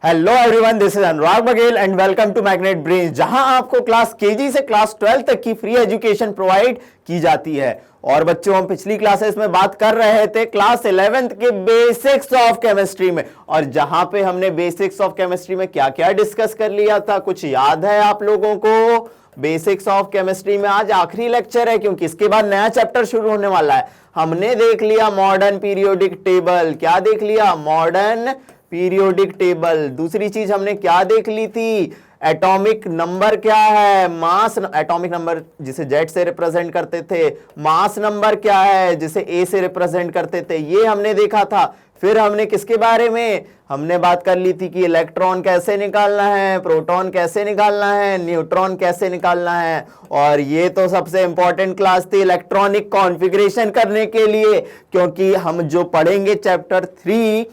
Hello everyone, this is Anurag Baghel and welcome to Magnet Brain, जहां आपको class KG से class 12 तक की फ्री एजुकेशन प्रोवाइड की जाती है। और बच्चों, हम पिछली क्लासेस में बात कर रहे थे क्लास 11th के बेसिक्स ऑफ केमिस्ट्री में, और जहां पे हमने बेसिक्स ऑफ केमिस्ट्री में क्या क्या डिस्कस कर लिया था, कुछ याद है आप लोगों को? बेसिक्स ऑफ केमिस्ट्री में आज आखिरी लेक्चर है, क्योंकि इसके बाद नया चैप्टर शुरू होने वाला है। हमने देख लिया मॉडर्न पीरियोडिक टेबल। क्या देख लिया? Modern periodic table. दूसरी चीज हमने क्या देख ली थी? एटॉमिक नंबर क्या है? मास एटॉमिक नंबर जिसे जेड से रिप्रेजेंट करते थे। मास नंबर क्या है जिसे ए से रिप्रेजेंट करते थे, ये हमने देखा था। फिर हमने किसके बारे में हमने बात कर ली थी कि इलेक्ट्रॉन कैसे निकालना है, प्रोटॉन कैसे निकालना है, न्यूट्रॉन कैसे निकालना है। और ये तो सबसे इंपॉर्टेंट क्लास थी इलेक्ट्रॉनिक कॉन्फ़िगरेशन करने के लिए, क्योंकि हम जो पढ़ेंगे chapter 3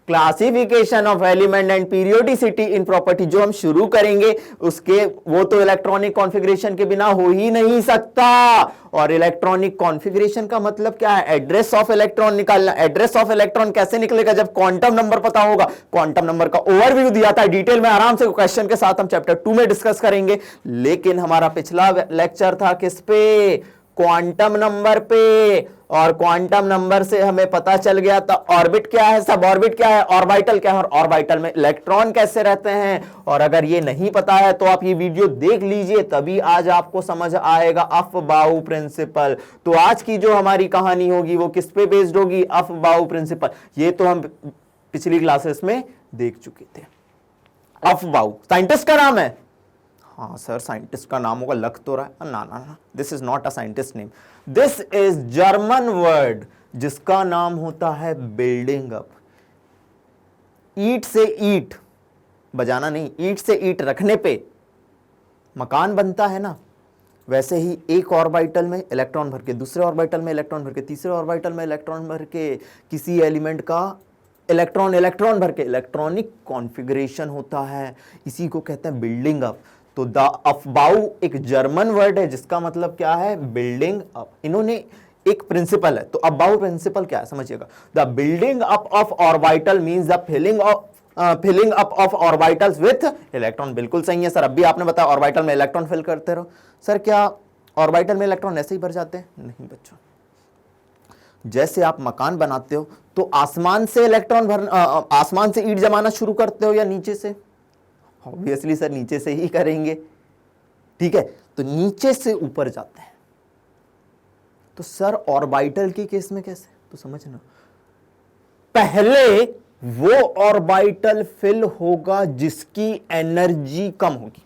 classification of element and periodicity in property, जो हम शुरू करेंगे उसके वो तो इलेक्ट्रॉनिक कॉन्फ़िगरेशन के बिना हो ही नहीं सकता। और इलेक्ट्रॉनिक कॉन्फ़िगरेशन का मतलब क्या है? एड्रेस ऑफ इलेक्ट्रॉन निकालना। एड्रेस ऑफ इलेक्ट्रॉन कैसे निकलेगा? जब क्वांटम नंबर पता होगा। क्वांटम नंबर का ओवरव्यू दिया था डिटेल में, आराम से क्वेश्चन के साथ हम चैप्टर 2 में डिस्कस करेंगे। लेकिन हमारा पिछला लेक्चर था किस पे? क्वांटम नंबर पे। और क्वांटम नंबर से हमें पता चल गया था ऑर्बिट क्या है, सब ऑर्बिट क्या है, ऑर्बिटल क्या है, और ऑर्बिटल में इलेक्ट्रॉन कैसे रहते हैं। और अगर ये नहीं पता है तो आप ये वीडियो देख लीजिए, तभी आज आपको समझ आएगा अफबाऊ प्रिंसिपल। तो आज की जो हमारी कहानी होगी वो किस पे बेस्ड होगी? Aufbau principal. ये तो हम पिछली क्लासेस में देख चुके थे। अफबाऊ साइंटिस्ट का नाम है? हाँ सर, साइंटिस्ट का नाम होगा, लग तो रहा है। ना ना ना, this is not a scientist name, this is German word जिसका नाम होता है बिल्डिंग अप। ईंट से ईंट बजाना नहीं, ईंट से ईंट रखने पे मकान बनता है ना, वैसे ही एक ऑर्बिटल में इलेक्ट्रॉन भर के, दूसरे ऑर्बिटल में इलेक्ट्रॉन भर के, तीसरे ऑर्बिटल में इलेक्ट्रॉन भर के, किसी एलिमेंट का इलेक्ट्रॉन भर के इलेक्ट्रॉनिक कॉन्फ़िगरेशन होता है। इसी को कहते हैं बिल्डिंग अप। तो द अफबाऊ एक जर्मन वर्ड है जिसका मतलब क्या है? Building up. इन्होंने एक प्रिंसिपल है, तो अफबाऊ प्रिंसिपल क्या है समझिएगा। The building up of orbital means the filling up of orbitals with electron. बिल्कुल सही है सर, अभी आपने बताया ऑर्बिटल में इलेक्ट्रॉन फिल करते रहो। सर क्या ऑर्बिटल में इलेक्ट्रॉन ऐसे ही भर जाते हैं? नहीं बच्चों, जैसे आप मकान बनाते हो तो आसमान से इलेक्ट्रॉन आसमान से ईंट जमाना शुरू करते हो या नीचे से? ऑब्वियसली सर नीचे से ही करेंगे, ठीक है। तो नीचे से ऊपर जाते हैं। तो सर ऑर्बिटल के केस में कैसे? तो समझना, पहले वो ऑर्बिटल फिल होगा जिसकी एनर्जी कम होगी।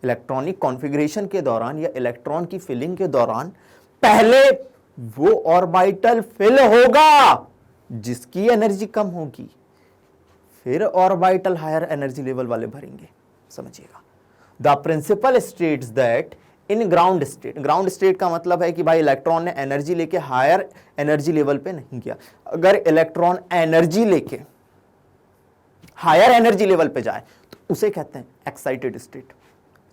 इलेक्ट्रॉनिक कॉन्फ़िगरेशन के दौरान या इलेक्ट्रॉन की फिलिंग के दौरान पहले वो ऑर्बिटल फिल होगा जिसकी एनर्जी कम होगी, फिर ऑर्बिटल हायर एनर्जी लेवल वाले भरेंगे। समझिएगा, the principle states that in ground state, ground state का मतलब है कि भाई इलेक्ट्रॉन ने एनर्जी लेके हायर एनर्जी लेवल पे नहीं गया। अगर इलेक्ट्रॉन एनर्जी लेके हायर एनर्जी लेवल पे जाए तो उसे कहते हैं एक्साइटेड स्टेट।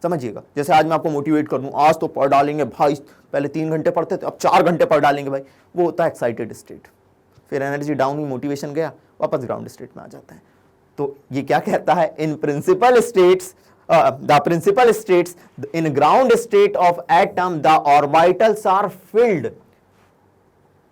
समझिएगा, जैसे आज मैं आपको मोटिवेट कर दूं, आज तो पढ़ डालेंगे भाई, पहले 3 घंटे पढ़ते थे अब 4 घंटे पढ़ डालेंगे भाई, वो होता है एक्साइटेड स्टेट। फिर एनर्जी डाउन हुई, मोटिवेशन गया, वापस ग्राउंड स्टेट में आ जाता है। तो ये क्या कहता है? In principle states, the principle states in ground state of atom the orbitals are filled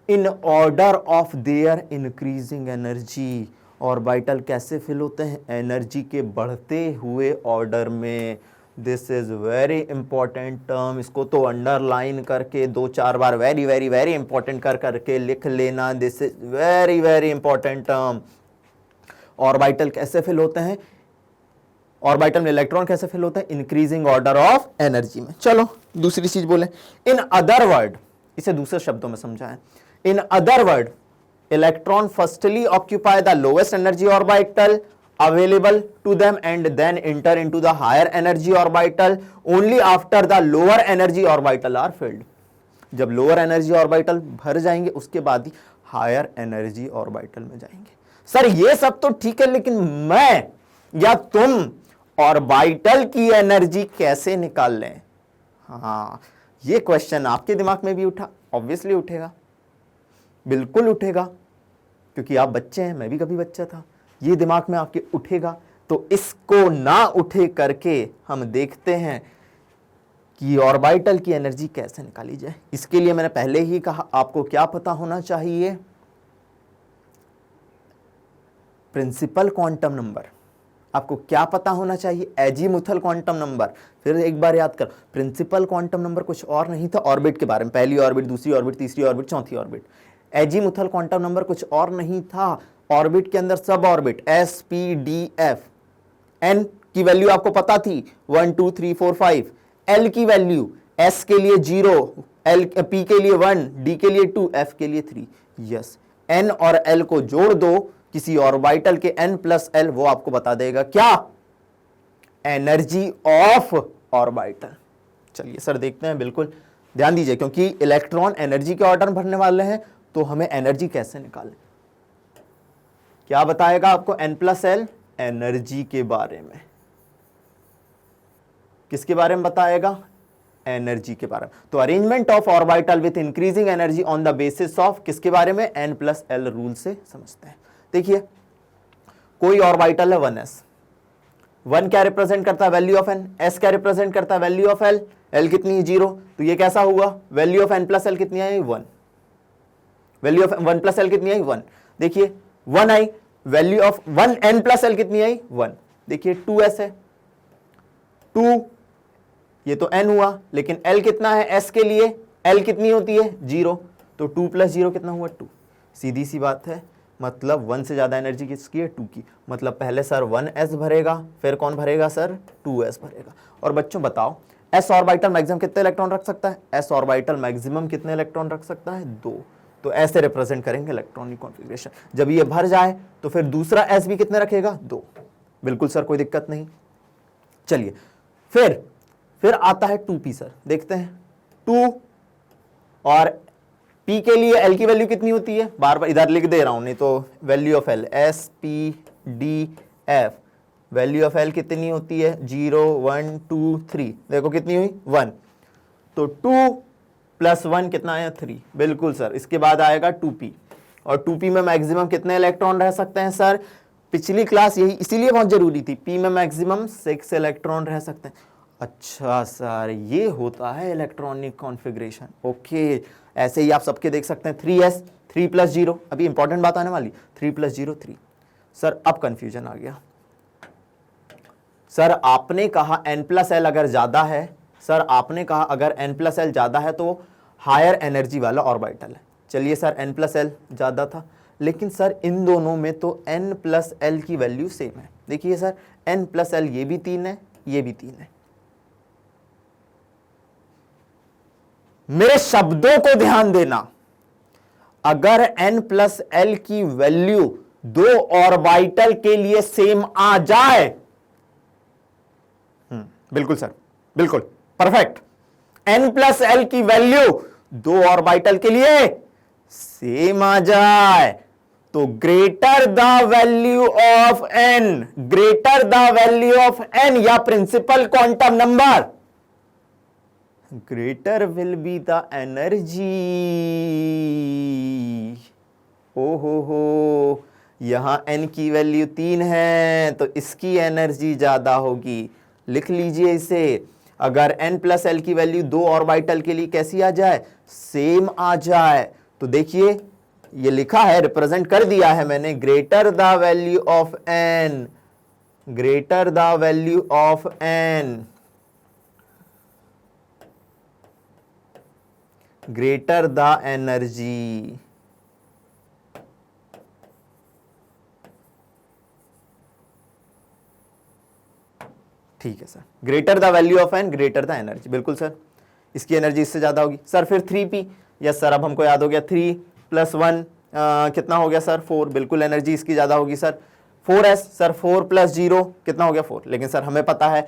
in order of their increasing energy. Orbital कैसे फिल होते हैं? एनर्जी के बढ़ते हुए ऑर्डर में। This is very important term, इसको तो अंडरलाइन करके 2-4 बार वेरी वेरी वेरी इंपॉर्टेंट कर करके लिख लेना। This is very very important term. Orbital कैसे फिल होते हैं? ऑर्बिटल में इलेक्ट्रॉन कैसे फिल होते हैं? इंक्रीजिंग ऑर्डर ऑफ एनर्जी में। चलो दूसरी चीज बोले, इन अदर वर्ड, इसे दूसरे शब्दों में समझाएं। In other word, electron firstly occupy the lowest energy orbital available to them and then enter into the higher energy orbital only after the lower energy orbital are filled। जब lower energy orbital भर जाएंगे उसके बाद ही higher energy orbital में जाएंगे। Sir ये सब तो ठीक है, लेकिन मैं या तुम ऑर्बिटल की एनर्जी कैसे निकाल लें? हाँ, ये क्वेश्चन आपके दिमाग में भी उठा? ऑब्वियसली उठेगा, बिल्कुल उठेगा, क्योंकि आप बच्चे हैं, मैं भी कभी बच्चा था। ये दिमाग में आपके उठेगा। तो इसको ना उठे करके हम देखते हैं कि ऑर्बिटल की एनर्जी कैसे निकाली जाए। इसके लिए मैंने पहले ही कहा आपको क्या पता होना चाहिए, प्रिंसिपल क्वांटम नंबर। आपको क्या पता होना चाहिए, एजीमुथल क्वांटम नंबर। फिर एक बार याद कर, प्रिंसिपल क्वांटम नंबर कुछ और नहीं था ऑर्बिट के बारे में, पहली ऑर्बिट, दूसरी ऑर्बिट, तीसरी ऑर्बिट, चौथी ऑर्बिट। एजीमुथल क्वांटम नंबर कुछ और नहीं था, ऑर्बिट के अंदर sub orbit S P D F. N की वैल्यू आपको पता थी 1 2 3 4 5। एल की वैल्यू एस के लिए 0, एल पी के लिए 1, डी के लिए 2, एफ के लिए 3। यस, एन और एल को जोड़ दो किसी ऑर्बिटल के n प्लस एल, वो आपको बता देगा क्या, एनर्जी ऑफ ऑर्बिटल। चलिए सर देखते हैं, बिल्कुल ध्यान दीजिए क्योंकि इलेक्ट्रॉन एनर्जी के ऑर्डर भरने वाले हैं, तो हमें एनर्जी कैसे निकालें। क्या बताएगा आपको n प्लस एल, एनर्जी के बारे में। किसके बारे में बताएगा, एनर्जी के बारे में। तो arrangement of orbital with increasing energy on the basis of किसके बारे में, n प्लस एल रूल से समझते हैं। देखिए कोई ऑर्बिटल है 1s, 1 क्या रिप्रेजेंट करता है, वैल्यू ऑफ n, s क्या रिप्रेजेंट करता है, वैल्यू ऑफ l, l कितनी है 0, तो ये कैसा हुआ, value of n plus L कितनी आई 1, वैल्यू ऑफ 1 प्लस एल कितनी आई 1, देखिए 1 आई, value of 1 n plus L कितनी आई 1, देखिए 2s है, 2 ये तो n हुआ, लेकिन l कितना है s के लिए, l कितनी होती है 0, तो 2 प्लस 0 कितना हुआ 2। सीधी सी बात है, मतलब 1 से ज्यादा एनर्जी किसकी है, 2 की। मतलब पहले सर 1s भरेगा, फिर कौन भरेगा सर, 2s भरेगा। और बच्चों बताओ s ऑर्बिटल मैक्सिमम कितने इलेक्ट्रॉन रख सकता है, s ऑर्बिटल मैक्सिमम कितने इलेक्ट्रॉन रख सकता है, 2। तो ऐसे रिप्रेजेंट करेंगे इलेक्ट्रॉनिक कॉन्फ़िगरेशन। जब ये भर जाए तो फिर दूसरा s भी कितने रखेगा, 2। बिल्कुल सर, कोई दिक्कत नहीं। चलिए फिर आता है 2p सर, देखते हैं 2 और p के लिए l की वैल्यू कितनी होती है, बार बार इधर लिख दे रहा हूं, नहीं तो value of l s p d f, value of l कितनी होती है 0 1 2 3, देखो कितनी हुई 1, तो 2 प्लस 1 कितना आया 3। बिल्कुल सर, इसके बाद आएगा 2p, और 2p में मैक्सिमम कितने इलेक्ट्रॉन रह सकते हैं सर, पिछली क्लास यही इसीलिए बहुत जरूरी थी, p में मैक्सिमम 6 इलेक्ट्रॉन रह सकते हैं। अच्छा सर, ये होता है इलेक्ट्रॉनिक कॉन्फ़िगरेशन, ओके। ऐसे ही आप सबके देख सकते हैं 3s, 3 प्लस 0, अभी इंपॉर्टेंट बात आने वाली, 3 प्लस 0 3। सर अब कंफ्यूजन आ गया, सर आपने कहा n प्लस एल अगर ज्यादा है, सर आपने कहा अगर n प्लस एल ज्यादा है तो हायर एनर्जी वाला ऑर्बिटल है। चलिए सर n प्लस एल ज्यादा था, लेकिन सर इन दोनों में तो n प्लस एल की वैल्यू सेम है। देखिए सर n प्लस एल ये भी 3 है, ये भी 3 है। मेरे शब्दों को ध्यान देना, अगर n प्लस एल की वैल्यू 2 ऑर्बिटल के लिए सेम आ जाए, बिल्कुल सर, बिल्कुल परफेक्ट, n प्लस एल की वैल्यू 2 ऑर्बिटल के लिए सेम आ जाए, तो greater the value of n, greater the value of n या principal quantum number, greater will be the energy। ओ हो, यहां n की वैल्यू 3 है तो इसकी एनर्जी ज्यादा होगी। लिख लीजिए इसे, अगर n प्लस एल की वैल्यू 2 ऑर्बिटल के लिए कैसी आ जाए, सेम आ जाए, तो देखिए ये लिखा है, रिप्रेजेंट कर दिया है मैंने, greater the value of n, greater the value of n, greater the energy. ठीक है sir, greater the value of N, greater the energy, बिल्कुल सर, इसकी एनर्जी इससे ज्यादा होगी। सर फिर 3p, यस सर, अब हमको याद हो गया, 3 प्लस 1 कितना हो गया सर 4, बिल्कुल एनर्जी इसकी ज्यादा होगी सर। 4s, सर 4 प्लस 0 कितना हो गया 4, लेकिन सर हमें पता है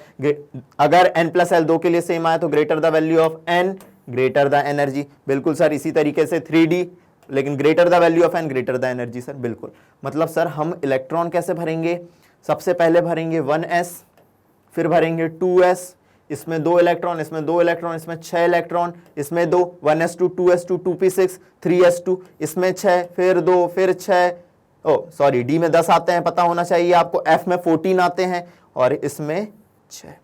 अगर n प्लस एल 2 के लिए सेम आया तो greater the value of n, greater the energy, बिल्कुल सर। इसी तरीके से 3d, लेकिन greater the value of n, greater the energy sir, बिल्कुल। मतलब सर हम इलेक्ट्रॉन कैसे भरेंगे, सबसे पहले भरेंगे 1s, फिर भरेंगे 2s, इसमें 2 इलेक्ट्रॉन, इसमें 2 इलेक्ट्रॉन, इसमें 6 इलेक्ट्रॉन, इसमें 2, 1s2, 2s2, 2p6, 3s2, इसमें 6, फिर 2, फिर 6, ओ सॉरी, डी में 10 आते हैं, पता होना चाहिए आपको। एफ में 14 आते हैं और इसमें 6।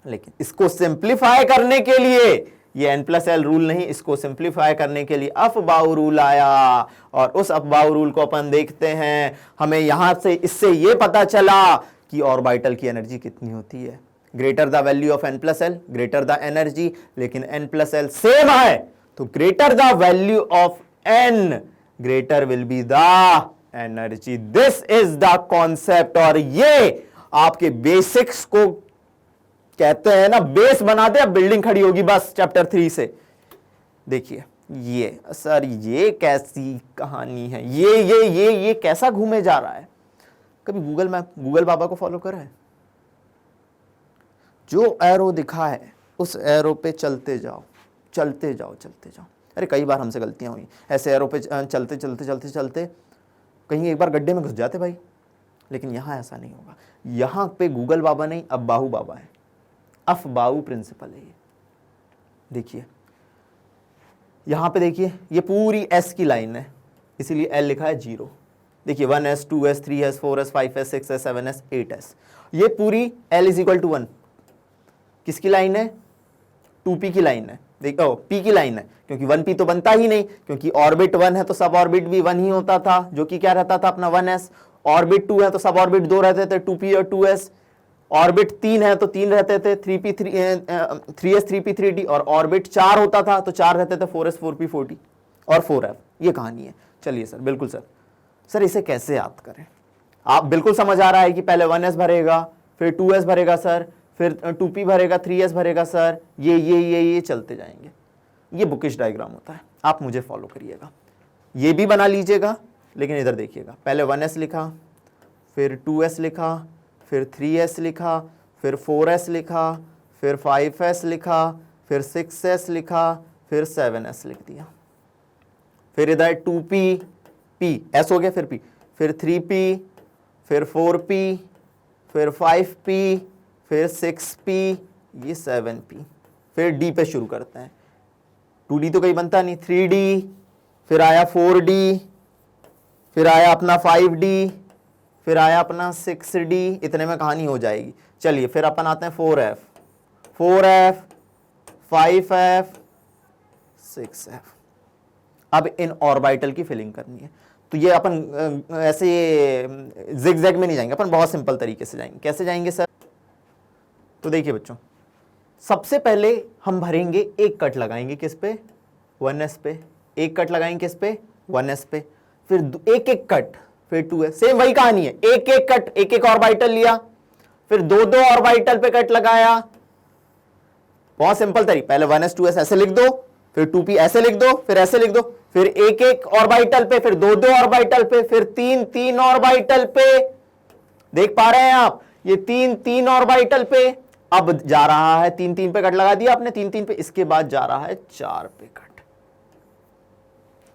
लेकिन इसको सिंप्लीफाई करने के लिए ये n+l रूल नहीं, इसको सिंप्लीफाई करने के लिए अफबाऊ रूल आया, और उस अफबाऊ रूल को अपन देखते हैं। हमें यहां से इससे ये पता चला कि ऑर्बिटल की एनर्जी कितनी होती है। Greater the value of n+l greater the energy, लेकिन n+l सेम है तो greater the value of n greater will be the energy. This is the concept, और ये आपके बेसिक्स को कहते हैं ना, बेस बना दे, अब बिल्डिंग खड़ी होगी बस चैप्टर 3 से। देखिए ये सर, ये कैसी कहानी है, ये कैसा घूमे जा रहा है। कभी गूगल मैप, गूगल बाबा को फॉलो करा है? जो एरो दिखा है उस एरो पे चलते जाओ, चलते जाओ, चलते जाओ। अरे कई बार हमसे गलतियां हुई, ऐसे एरो पे चलते चलते चलते चलते कहीं एक बार गड्ढे में घुस जाते भाई। लेकिन यहां ऐसा नहीं होगा, यहां पे गूगल बाबा नहीं, अब्बाहू बाबा है। अफबाऊ प्रिंसिपल है ये। देखिए यहां पे, देखिए ये पूरी एस की लाइन है, इसीलिए एल लिखा है 0। देखिए 1s 2s 3s 4s 5s 6s 7s 8s, ये पूरी l इज इक्वल टू 1 किसकी लाइन है? 2p की लाइन है। देखो p की लाइन है, क्योंकि 1p तो बनता ही नहीं, क्योंकि ऑर्बिट 1 है तो सब ऑर्बिट भी 1 ही होता था, जो कि क्या रहता था अपना 1s। ऑर्बिट 2 है तो सब ऑर्बिट 2 रहते थे, 2p और 2s। ऑर्बिट 3 है तो 3 रहते थे, 3s 3p 3d। और ऑर्बिट 4 होता था तो 4 रहते थे, 4s 4p 4d और 4f। ये कहानी है। चलिए सर, बिल्कुल सर। सर इसे कैसे याद करें? आप बिल्कुल समझ आ रहा है कि पहले 1s भरेगा, फिर 2s भरेगा सर, फिर 2p भरेगा, 3s भरेगा सर, ये चलते जाएंगे। ये बुकिश डायग्राम होता है, आप मुझे फॉलो करिएगा। ये भी बना लीजिएगा, लेकिन इधर देखिएगा, पहले 1s लिखा, फिर 2s लिखा, फिर 3s लिखा, फिर 4s लिखा, फिर 5s लिखा, फिर 6s लिखा, फिर 7s लिख दिया। फिर इधर 2p, p s हो गया, फिर p, फिर 3p, फिर 4p, फिर 5p, फिर 6p, ये 7p। फिर d पे शुरू करते हैं। 2d तो कहीं बनता नहीं, 3d, फिर आया 4d, फिर आया अपना 5d, फिर आया अपना 6d। इतने में कहानी हो जाएगी। चलिए फिर अपन आते हैं 4f, 5f, 6f। अब इन ऑर्बिटल की फिलिंग करनी है, तो ये अपन ऐसे जिगजैग में नहीं जाएंगे, अपन बहुत सिंपल तरीके से जाएंगे। कैसे जाएंगे सर? तो देखिए बच्चों, सबसे पहले हम भरेंगे, एक कट लगाएंगे किस पे? 1s पे। एक कट लगाएंगे किस पे? 1s पे। फिर एक एक कट, फिर 2s। सेम वही कहानी है, एक एक कट, एक एक ऑर्बिटल लिया, फिर दो दो ऑर्बिटल पे कट लगाया। बहुत सिंपल तरीका, पहले 1s 2s ऐसे लिख दो, फिर 2p ऐसे लिख दो, फिर ऐसे लिख दो, फिर एक एक ऑर्बिटल पे, फिर दो दो ऑर्बिटल पे, फिर तीन तीन ऑर्बिटल पे। देख पा रहे हैं आप? ये तीन तीन ऑर्बिटल पे। अब जा रहा है, तीन तीन पे कट लगा दिया आपने, तीन तीन पे। इसके बाद जा रहा है 4 पे कट।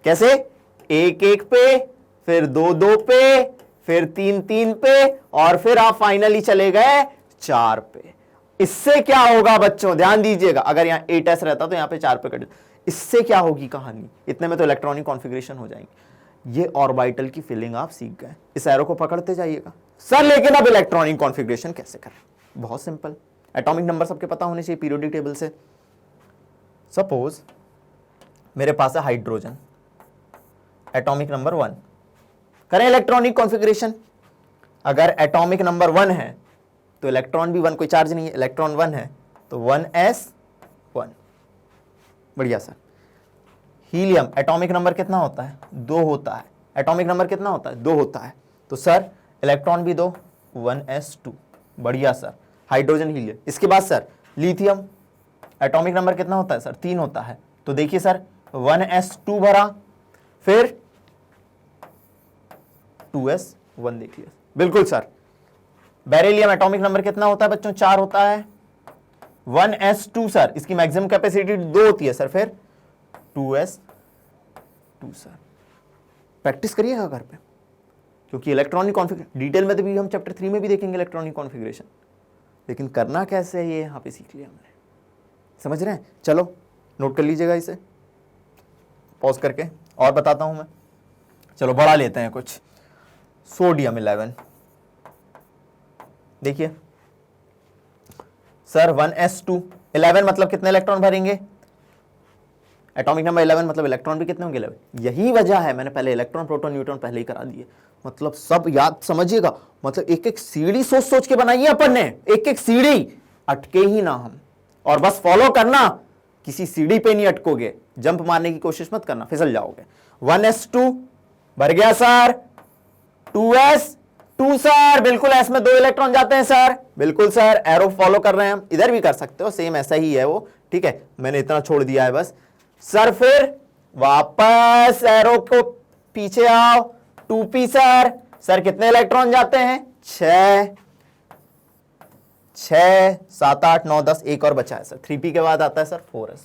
कैसे? एक एक पे, फिर दो दो पे, फिर तीन तीन पे, और फिर आप फाइनली चले गए 4 पे। इससे क्या होगा बच्चों, ध्यान दीजिएगा, अगर यहां 8s रहता तो यहां पे 4 पे कट, इससे क्या होगी कहानी? इतने में तो इलेक्ट्रॉनिक कॉन्फ़िगरेशन हो जाएंगे। ये ऑर्बिटल की फिलिंग आप सीख गए, इस एरो को पकड़ते जाइएगा सर। लेकिन अब इलेक्ट्रॉनिक कॉन्फ़िगरेशन कैसे करें? बहुत सिंपल, एटॉमिक नंबर सबके पता होने चाहिए पीरियोडिक टेबल से। सपोज मेरे पास है हाइड्रोजन, एटॉमिक नंबर 1। करें इलेक्ट्रॉनिक कॉन्फ़िगरेशन। अगर एटॉमिक नंबर 1 है तो इलेक्ट्रॉन भी 1, कोई चार्ज नहीं है, इलेक्ट्रॉन 1 है तो 1s1। बढ़िया सर। हीलियम एटॉमिक नंबर कितना होता है? 2 होता है। एटॉमिक नंबर कितना होता है? 2 होता है। तो सर इलेक्ट्रॉन भी 2, 1s2। बढ़िया सर। Hydrogen, helium. इसके बाद सर लिथियम, एटॉमिक नंबर कितना होता है सर? 3 होता है। तो देखिए सर 1s2 भरा, फिर 2s1 देख लिया। बिल्कुल सर। बेरिलियम एटॉमिक नंबर कितना होता है बच्चों? 4 होता है। 1s2 सर, इसकी मैक्सिमम कैपेसिटी 2 होती है सर, फिर 2s2 सर। प्रैक्टिस करिएगा घर पे, क्योंकि इलेक्ट्रॉनिक कॉन्फ़िगरेशन डिटेल में तो भी हम चैप्टर 3 में भी देखेंगे इलेक्ट्रॉनिक कॉन्फ़िगरेशन, लेकिन करना कैसे है ये यहाँ पे सीख लिया हमने। समझ रहे हैं? चलो नोट कर लीजिएगा इसे, पॉज करके और बताता हूं मैं। चलो बड़ा लेते हैं कुछ, सोडियम 11। देखिए सर 1s2, 11 मतलब कितने इलेक्ट्रॉन भरेंगे, एटॉमिक नंबर 11 मतलब इलेक्ट्रॉन भी कितने होंगे 11। यही वजह है मैंने पहले इलेक्ट्रॉन प्रोटॉन न्यूट्रॉन पहले ही करा दिए, मतलब सब याद समझिएगा, मतलब एक एक सीढ़ी सोच सोच के बनाई है अपन ने, एक एक सीढ़ी, अटके ही ना हम। और बस फॉलो करना, किसी सीढ़ी पे नहीं अटकोगे, जंप मारने की कोशिश मत करना, फिसल जाओगे। 1s2 भर गया सर, 2s2 सर, बिल्कुल एस में 2 इलेक्ट्रॉन जाते हैं सर, बिल्कुल सर, एरो फॉलो कर रहे हैं हम, इधर भी कर सकते हो, सेम ऐसा ही है वो, ठीक है, मैंने इतना छोड़ दिया है बस सर। फिर वापस एरो को पीछे आओ, 2p सर, सर कितने इलेक्ट्रॉन जाते हैं, 6 7 8 9 10, एक और बचा है सर, 3p के बाद आता है सर 4s,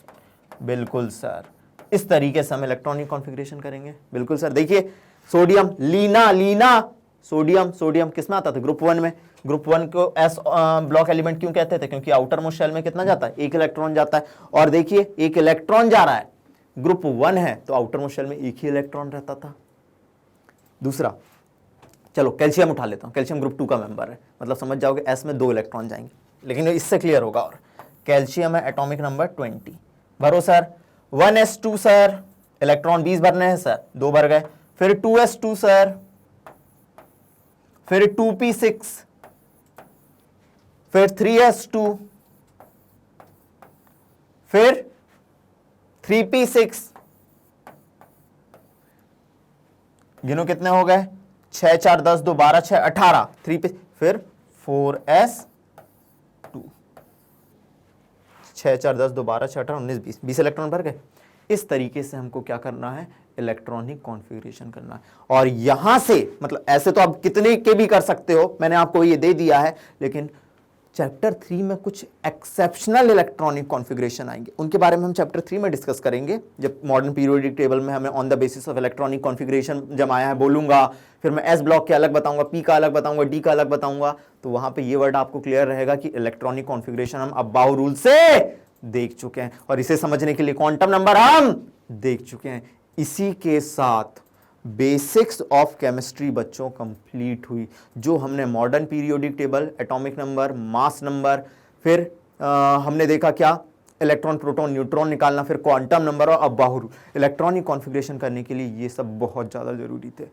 बिल्कुल सर। इस तरीके से हम इलेक्ट्रॉनिक कॉन्फ़िगरेशन करेंगे, बिल्कुल सर। देखिए सोडियम, लीना सोडियम, सोडियम किस में आता था, ग्रुप 1 में। ग्रुप 1 को एस ब्लॉक एलिमेंट क्यों कहते थे, क्योंकि आउटर मोस्ट शेल में कितना जाता है, 1 इलेक्ट्रॉन जाता है। और देखिए 1 इलेक्ट्रॉन जा रहा है, ग्रुप 1 है तो आउटर मोस्ट शेल में 1 ही इलेक्ट्रॉन रहता था। दूसरा, चलो कैल्शियम उठा लेता हूं, कैल्शियम ग्रुप 2 का मेंबर है, मतलब समझ जाओगे एस में 2 इलेक्ट्रॉन जाएंगे, लेकिन इससे क्लियर होगा। और कैल्शियम है एटॉमिक नंबर 20, भरो सर। 1s2 सर, इलेक्ट्रॉन 20 भरने हैं सर, 2 भर गए। फिर 2s2 सर, फिर 2p6, फिर 3s2, फिर 3p6, गिनो कितने हो गए, 6 4 10 2 12 6 18, 3p, फिर 4s2, 6 4 10 2 12 6 18 19 20, 20 इलेक्ट्रॉन भर गए। इस तरीके से हमको क्या करना है, इलेक्ट्रॉनिक कॉन्फ़िगरेशन करना है। और यहां से मतलब ऐसे तो आप कितने के भी कर सकते हो, मैंने आपको ये दे दिया है, लेकिन चैप्टर 3 में कुछ एक्सेप्शनल इलेक्ट्रॉनिक कॉन्फ़िगरेशन आएंगे, उनके बारे में हम चैप्टर 3 में डिस्कस करेंगे। जब मॉडर्न पीरियोडिक टेबल में हमें on the basis of electronic configuration जमाया है बोलूंगा, फिर मैं एस ब्लॉक के अलग बताऊंगा, पी का अलग बताऊंगा, डी का अलग बताऊंगा, तो वहां पे ये वर्ड आपको क्लियर रहेगा कि इलेक्ट्रॉनिक कॉन्फ़िगरेशन हम अबाउ रूल से देख चुके हैं, और इसे समझने के लिए क्वांटम नंबर हम देख चुके हैं। इसी के साथ बेसिक्स ऑफ केमिस्ट्री बच्चों कंप्लीट हुई, जो हमने modern periodic table, atomic number, mass number, फिर हमने देखा क्या, इलेक्ट्रॉन प्रोटॉन न्यूट्रॉन निकालना, फिर क्वांटम नंबर और अबाउ रूल। इलेक्ट्रॉनिक कॉन्फ़िगरेशन करने के लिए ये सब बहुत ज़्यादा ज़रूरी थे।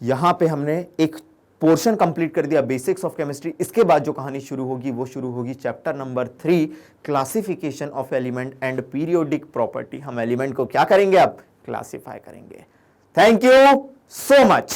यहाँ पे हमने एक पोर्शन कंप्लीट कर दिया, बेसिक्स ऑफ केमिस्ट्री। इसके बाद जो कहानी शुरू होगी वो शुरू होगी chapter number 3, classification of element and periodic property. हम एलिमेंट को क्या करेंगे, अब क्लासिफाई करेंगे। Thank you so much.